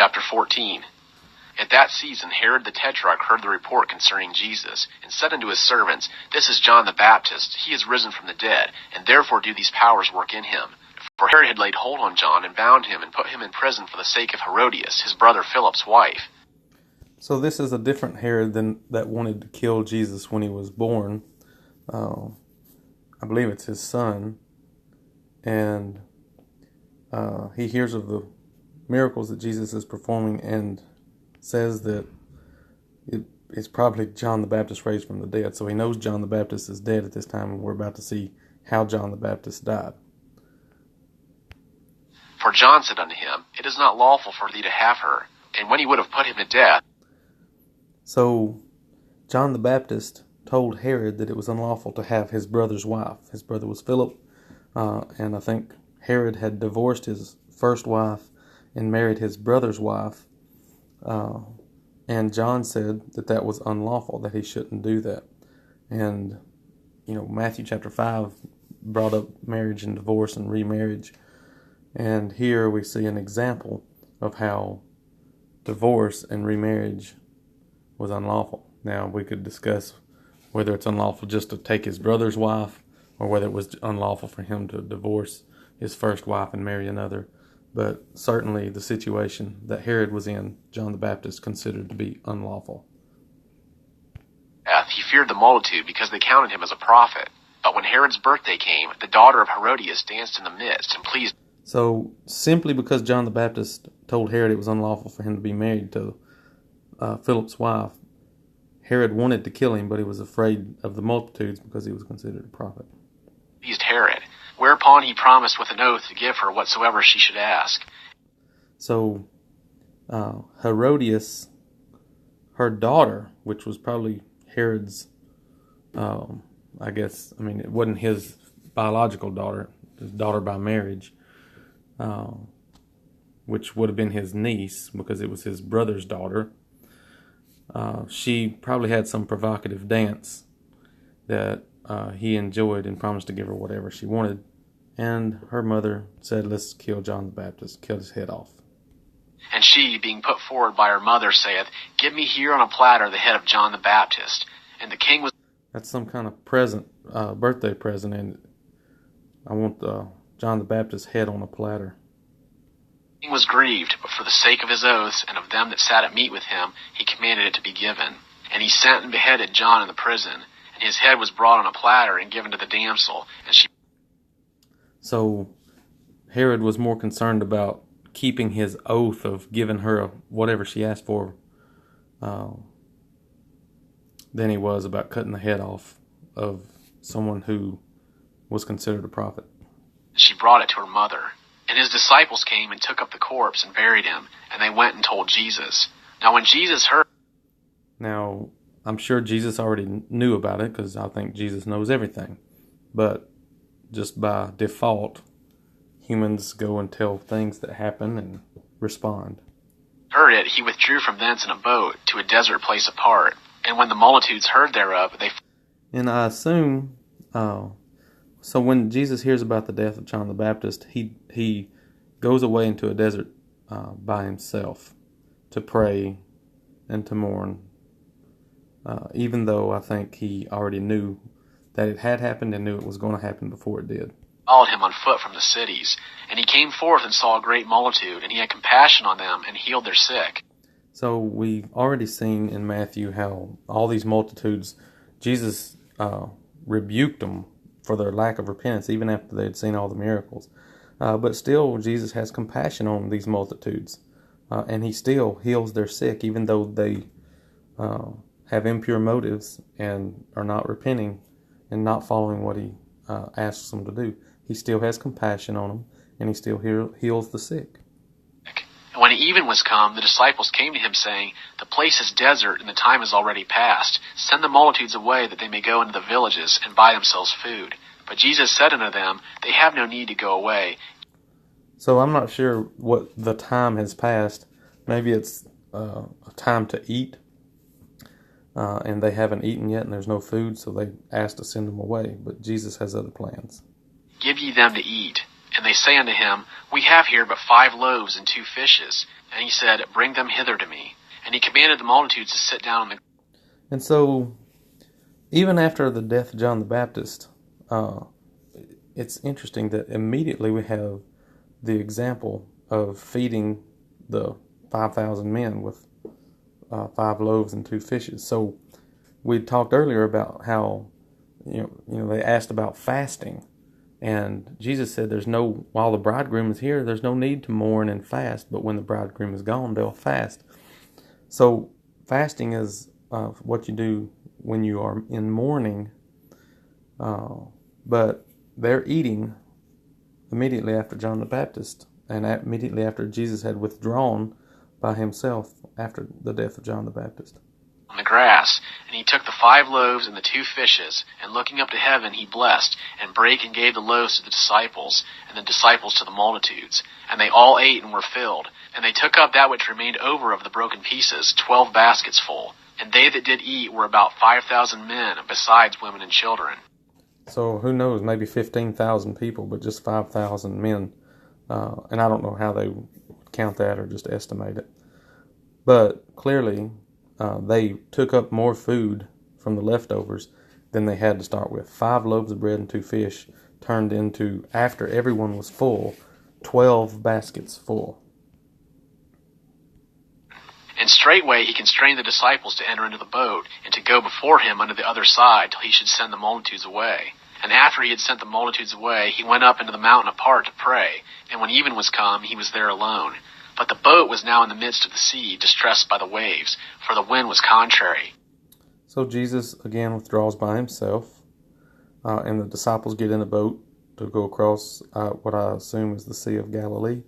chapter 14. At that season Herod the Tetrarch heard the report concerning Jesus, and said unto his servants, This is John the Baptist. He is risen from the dead, and therefore do these powers work in him. For Herod had laid hold on John, and bound him, and put him in prison for the sake of Herodias, his brother Philip's wife. So this is a different Herod than that wanted to kill Jesus when he was born. I believe it's his son. And he hears of the miracles that Jesus is performing and says that it's probably John the Baptist raised from the dead. So he knows John the Baptist is dead at this time, and we're about to see how John the Baptist died. For John said unto him, It is not lawful for thee to have her. And when he would have put him to death. So John the Baptist told Herod that it was unlawful to have his brother's wife. His brother was Philip, and I think Herod had divorced his first wife and married his brother's wife. And John said that that was unlawful, that he shouldn't do that. And, Matthew chapter 5 brought up marriage and divorce and remarriage. And here we see an example of how divorce and remarriage was unlawful. Now, we could discuss whether it's unlawful just to take his brother's wife, or whether it was unlawful for him to divorce his first wife and marry another. But certainly the situation that Herod was in, John the Baptist considered to be unlawful. He feared the multitude because they counted him as a prophet. But when Herod's birthday came, the daughter of Herodias danced in the midst and pleased. So simply because John the Baptist told Herod it was unlawful for him to be married to Philip's wife, Herod wanted to kill him, but he was afraid of the multitudes because he was considered a prophet. Pleased Herod. Whereupon he promised with an oath to give her whatsoever she should ask. So Herodias, her daughter, which was probably Herod's, it wasn't his biological daughter, his daughter by marriage, which would have been his niece because it was his brother's daughter. She probably had some provocative dance that he enjoyed and promised to give her whatever she wanted. And her mother said, Let's kill John the Baptist, kill his head off. And she, being put forward by her mother, saith, Give me here on a platter the head of John the Baptist. And the king was... That's some kind of present, birthday present, and I want John the Baptist's head on a platter. The king was grieved, but for the sake of his oaths and of them that sat at meat with him, he commanded it to be given. And he sent and beheaded John in the prison. And his head was brought on a platter and given to the damsel, and she... So Herod was more concerned about keeping his oath of giving her whatever she asked for than he was about cutting the head off of someone who was considered a prophet. She brought it to her mother. And his disciples came and took up the corpse and buried him, and they went and told Jesus. Now when Jesus heard... Now, I'm sure Jesus already knew about it, because I think Jesus knows everything. But just by default, humans go and tell things that happen and respond. Heard it, he withdrew from thence in a boat to a desert place apart. And when the multitudes heard thereof, they... And I assume, so when Jesus hears about the death of John the Baptist, he goes away into a desert by himself to pray and to mourn, even though I think he already knew that it had happened and knew it was going to happen before it did. Followed him on foot from the cities. And he came forth and saw a great multitude, and he had compassion on them and healed their sick. So we've already seen in Matthew how all these multitudes, Jesus rebuked them for their lack of repentance, even after they had seen all the miracles. But still, Jesus has compassion on these multitudes, and he still heals their sick, even though they have impure motives and are not repenting and not following what he asks them to do. He still has compassion on them, and he still heals the sick. And when even was come, the disciples came to him, saying, The place is desert, and the time is already past. Send the multitudes away, that they may go into the villages, and buy themselves food. But Jesus said unto them, They have no need to go away. So I'm not sure what the time has passed. Maybe it's a time to eat, and they haven't eaten yet, and there's no food, so they asked to send them away. But Jesus has other plans. Give ye them to eat. And they say unto him, We have here but 5 loaves and 2 fishes. And he said, Bring them hither to me. And he commanded the multitudes to sit down on the... And so, even after the death of John the Baptist, it's interesting that immediately we have the example of feeding the 5,000 men with 5 loaves and 2 fishes. So we talked earlier about how they asked about fasting, and Jesus said, while the bridegroom is here, there's no need to mourn and fast, but when the bridegroom is gone, they'll fast. So fasting is what you do when you are in mourning, but they're eating immediately after John the Baptist, and immediately after Jesus had withdrawn by himself after the death of John the Baptist. On the grass, and he took the 5 loaves and the 2 fishes, and looking up to heaven, he blessed, and brake and gave the loaves to the disciples, and the disciples to the multitudes. And they all ate and were filled. And they took up that which remained over of the broken pieces, 12 baskets full. And they that did eat were about 5,000 men, besides women and children. So who knows, maybe 15,000 people, but just 5,000 men. And I don't know how they would count that or just estimate it. But clearly, they took up more food from the leftovers than they had to start with. 5 loaves of bread and 2 fish turned into, after everyone was full, 12 baskets full. And straightway he constrained the disciples to enter into the boat, and to go before him unto the other side, till he should send the multitudes away. And after he had sent the multitudes away, he went up into the mountain apart to pray. And when even was come, he was there alone. But the boat was now in the midst of the sea, distressed by the waves, for the wind was contrary. So Jesus again withdraws by himself, and the disciples get in the boat to go across what I assume is the Sea of Galilee.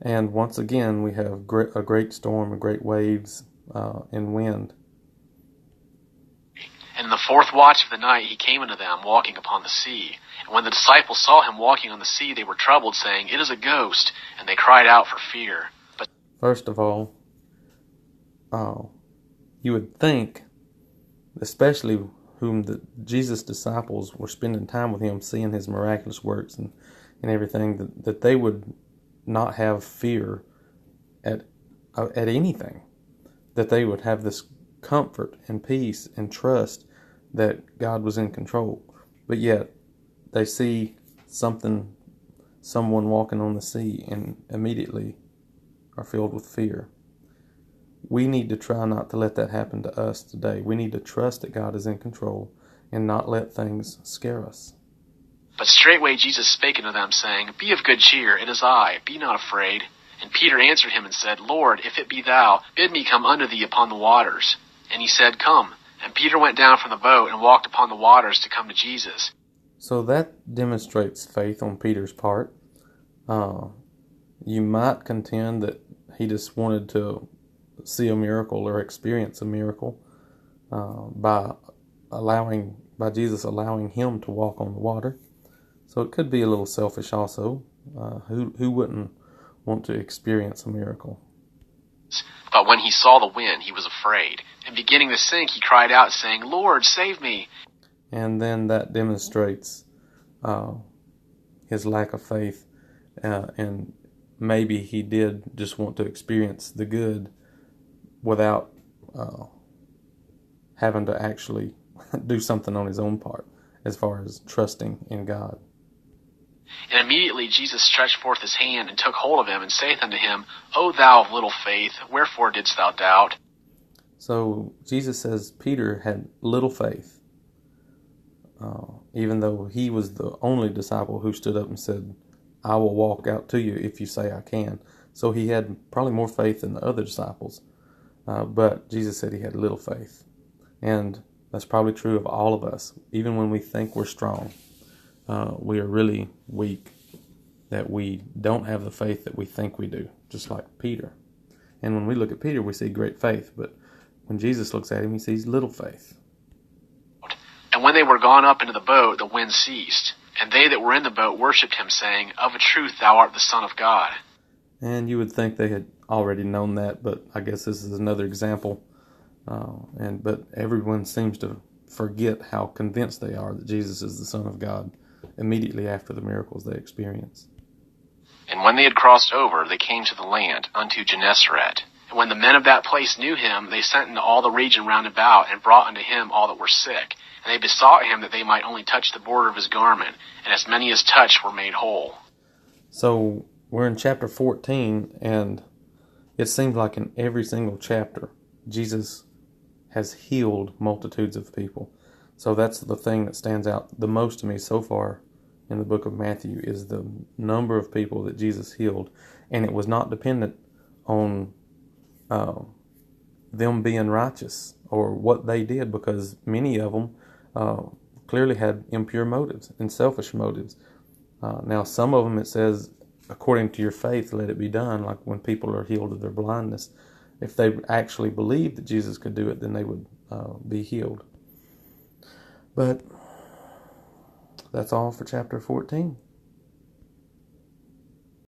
And once again, we have a great storm and great waves and wind. And in the 4th watch of the night he came unto them, walking upon the sea. And when the disciples saw him walking on the sea, they were troubled, saying, It is a ghost. And they cried out for fear. But first of all, you would think, especially whom Jesus' disciples were spending time with him, seeing his miraculous works and everything, that they would not have fear at anything, that they would have this comfort and peace and trust that God was in control. But yet they see someone walking on the sea, and immediately are filled with fear. We need to try not to let that happen to us today. We need to trust that God is in control and not let things scare us. But straightway Jesus spake unto them, saying, Be of good cheer, it is I, be not afraid. And Peter answered him and said, Lord, if it be thou, bid me come unto thee upon the waters. And he said, Come. And Peter went down from the boat and walked upon the waters to come to Jesus. So that demonstrates faith on Peter's part. You might contend that he just wanted to see a miracle or experience a miracle by Jesus allowing him to walk on the water. So it could be a little selfish also. Who wouldn't want to experience a miracle? But when he saw the wind, he was afraid. And beginning to sink, he cried out, saying, Lord, save me. And then that demonstrates his lack of faith. And maybe he did just want to experience the good without having to actually do something on his own part as far as trusting in God. And immediately Jesus stretched forth his hand and took hold of him, and saith unto him, O thou of little faith, wherefore didst thou doubt? So Jesus says Peter had little faith, even though he was the only disciple who stood up and said, I will walk out to you if you say I can. So he had probably more faith than the other disciples, but Jesus said he had little faith. And that's probably true of all of us. Even when we think we're strong, we are really weak, that we don't have the faith that we think we do, just like Peter. And when we look at Peter, we see great faith, but when Jesus looks at him, he sees little faith. And when they were gone up into the boat, the wind ceased. And they that were in the boat worshipped him, saying, Of a truth thou art the Son of God. And you would think they had already known that, but I guess this is another example. But everyone seems to forget how convinced they are that Jesus is the Son of God. immediately after the miracles they experienced. And when they had crossed over, they came to the land, unto Gennesaret. And when the men of that place knew him, they sent into all the region round about, and brought unto him all that were sick. And they besought him that they might only touch the border of his garment, and as many as touched were made whole. So we're in chapter 14, and it seems like in every single chapter, Jesus has healed multitudes of people. So that's the thing that stands out the most to me so far in the book of Matthew, is the number of people that Jesus healed. And it was not dependent on them being righteous or what they did, because many of them clearly had impure motives and selfish motives. Now, some of them, it says, according to your faith, let it be done, like when people are healed of their blindness. If they actually believed that Jesus could do it, then they would be healed. But that's all for chapter 14.